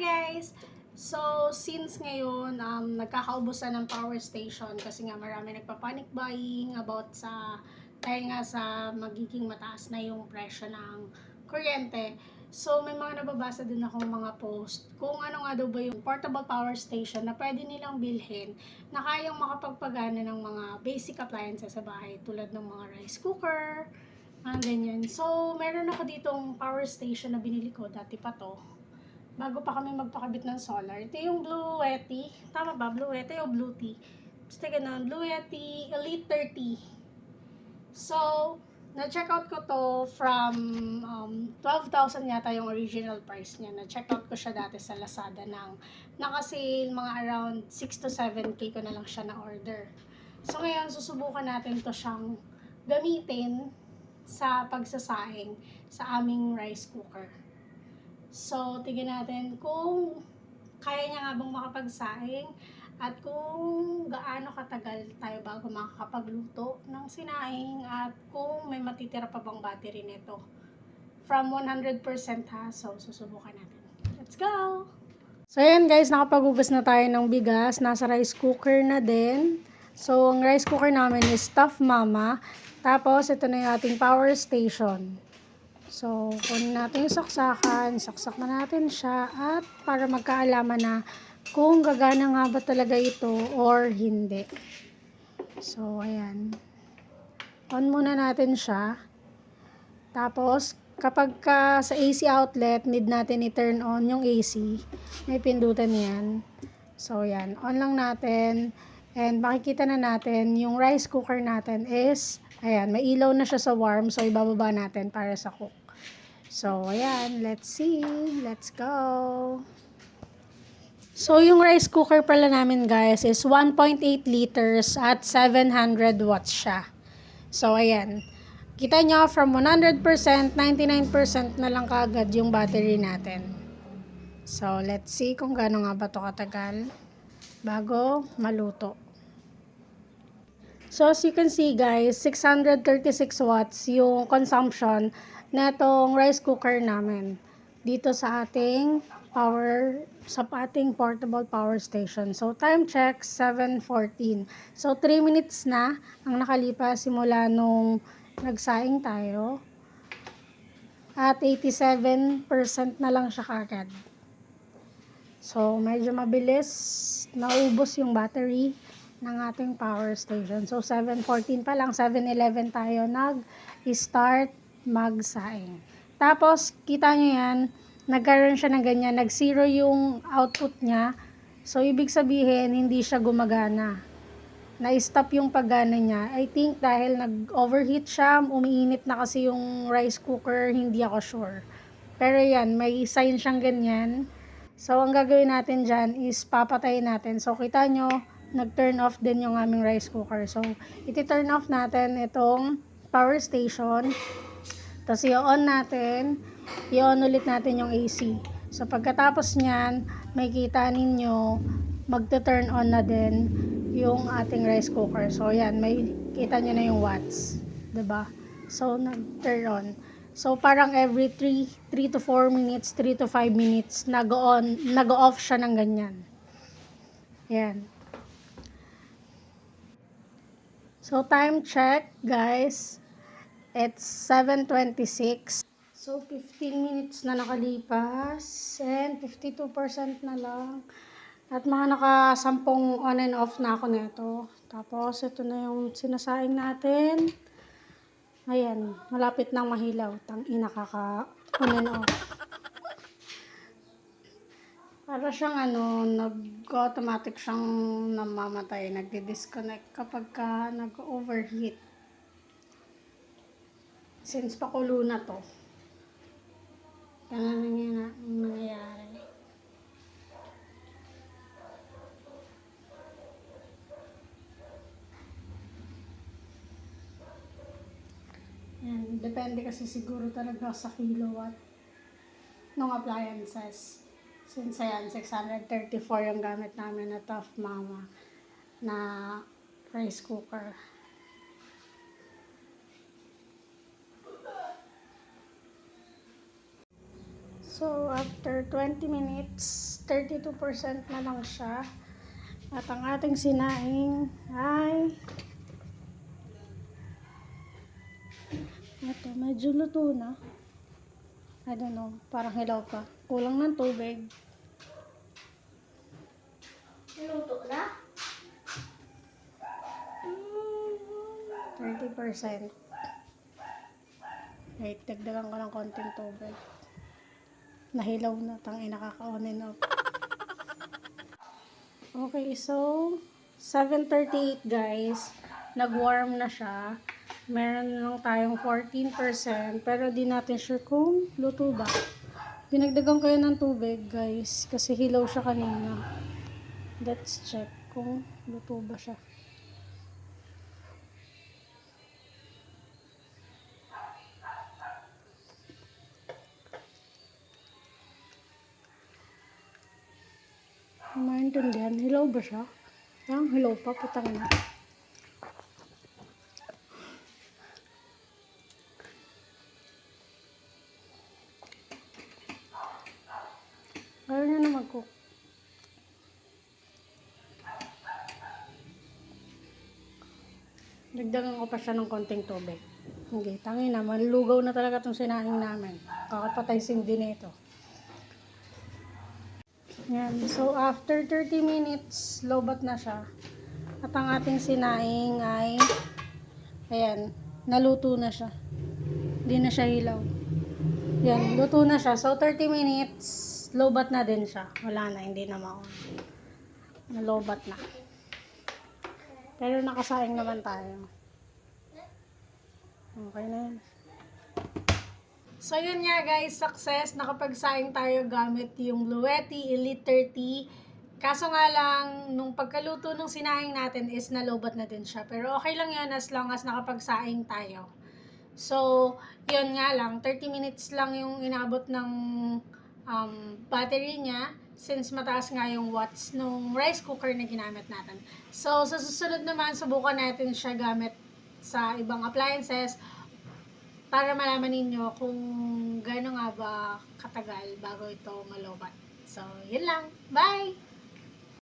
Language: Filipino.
guys! So, since ngayon, nagkakaubusan ng power station kasi nga marami nagpa-panic buying about dahil nga sa magiging mataas na yung presyo ng kuryente. So, may mga nababasa din akong mga post kung ano nga daw ba yung portable power station na pwede nilang bilhin na kayang makapagpagana ng mga basic appliances sa bahay tulad ng mga rice cooker, mga ganyan. So, meron ako ditong power station na binili ko, dati pa to. Bago pa kami magpakabit ng solar. Ito yung Blue Yeti. Tama ba? Blue Yeti o Blue Tea? Basta ganun. Blue Yeti Elite 30. So, na-check out ko to from 12,000 yata yung original price niya. Na-check out ko siya dati sa Lazada ng naka-sale mga around 6 to 7K ko na lang siya na-order. So, ngayon, susubukan natin to siyang gamitin sa pagsasaing sa aming rice cooker. So, tignan natin kung kaya niya nga bang makapagsaing at kung gaano katagal tayo bago makakapagluto ng sinaing at kung may matitira pa bang battery nito. From 100% ha. So, susubukan natin. Let's go! So, ayan guys, nakapaghugas na tayo ng bigas. Nasa rice cooker na din. So, ang rice cooker namin is Tough Mama. Tapos, ito na yung ating power station. So, kunin natin yung saksakan, saksak na natin siya at para magkaalaman na kung gagana nga ba talaga ito or hindi. So, ayan. On muna natin siya. Tapos, kapag sa AC outlet, need natin i-turn on yung AC. May pindutan yan. So, ayan. On lang natin. And makikita na natin yung rice cooker natin is, ayan, may ilaw na siya sa warm. So, ibababa natin para sa cook. So, ayan. Let's see. Let's go. So, yung rice cooker pala namin, guys, is 1.8 liters at 700 watts siya. So, ayan. Kita nyo, from 100%, 99% na lang kaagad yung battery natin. So, let's see kung gaano nga ba ito katagal bago maluto. So, as you can see, guys, 636 watts yung consumption na itong rice cooker namin dito sa ating portable power station. So, time check, 7:14. So, 3 minutes na ang nakalipas simula nung nagsaing tayo. At 87% na lang siya kagad. So, medyo mabilis naubos yung battery ng ating power station. So, 7:14 pa lang, 7:11 tayo nag-start magsaing. Tapos, kita nyo yan, nagkaroon siya ng ganyan, nag-zero yung output niya. So, ibig sabihin, hindi siya gumagana. Na-stop yung paggana niya. I think dahil nag-overheat siya, umiinit na kasi yung rice cooker, hindi ako sure. Pero yan, may sign siyang ganyan. So, ang gagawin natin dyan is papatayin natin. So, kita nyo, nag-turn off din yung aming rice cooker. So, iti-turn off natin itong power station. Tapos, i-on natin. I-on ulit natin yung AC. So, pagkatapos nyan, may kita ninyo, magte-turn on na din yung ating rice cooker. So, yan, may kita nyo na yung watts. Diba? So, nag-turn on. So, parang every 3 to 4 minutes, 3 to 5 minutes, nag-off siya ng ganyan. Yan. So, time check, guys. It's 7:26. So, 15 minutes na nakalipas. And 52% na lang. At mga naka-10 on and off na ako nito. Tapos, ito na yung sinasaing natin. Ayan, malapit nang mahilaw. Tang-ina kaka-on and off. Para siyang nag-automatic siyang namamatay, nagdi-disconnect kapag nag-overheat. Since pakulo na to. Ganun na nangyayari. Yan, depende kasi siguro talaga sa kilowatt ng appliances. Since ayan, 634 yung gamit namin na Tough Mama na rice cooker. So, after 20 minutes, 32% na lang siya. At ang ating sinaing ay ito, medyo luto na. I don't know, parang hilaw pa. Kulang ng tubig. Luto na? 30%. Wait, dagdagan ko ng konting tubig. Nahilaw na, tangin, nakaka-on and off. Okay, so 7:38 guys. Nag-warm na siya. Meron lang tayong 14%, pero di natin sure kung luto ba. Dinagdagan ko yun ng tubig guys, kasi hilaw siya kanina. Let's check kung luto ba siya. Maintindihan, hilaw ba siya? Ang hilaw pa, putang na. Ayaw niya na mag-cook. Dagdagan ko pa siya ng konting tubig. Okay, tangin na, malulugaw na talaga itong sinaing namin. Kakapatay sindi nito. Yan, so after 30 minutes, lobat na siya. At ang ating sinaing ay, ayan, naluto na siya. Hindi na siya hilaw. Yan, luto na siya. So 30 minutes, lobat na din siya. Wala na, hindi na maon. Nalobat na. Pero nakasaing naman tayo. Okay na yan. So yun nga guys, success. Nakapagsaing tayo gamit yung Bluetti Elite 30. Kaso nga lang, nung pagkaluto ng sinaing natin is nalobat na din siya. Pero okay lang yan as long as nakapagsaing tayo. So, yun nga lang, 30 minutes lang yung inabot ng battery niya since mataas nga yung watts nung rice cooker na ginamit natin. So, sa susunod naman, subukan natin siya gamit sa ibang appliances para malaman ninyo kung gaano nga ba katagal bago ito malobat. So, yun lang. Bye!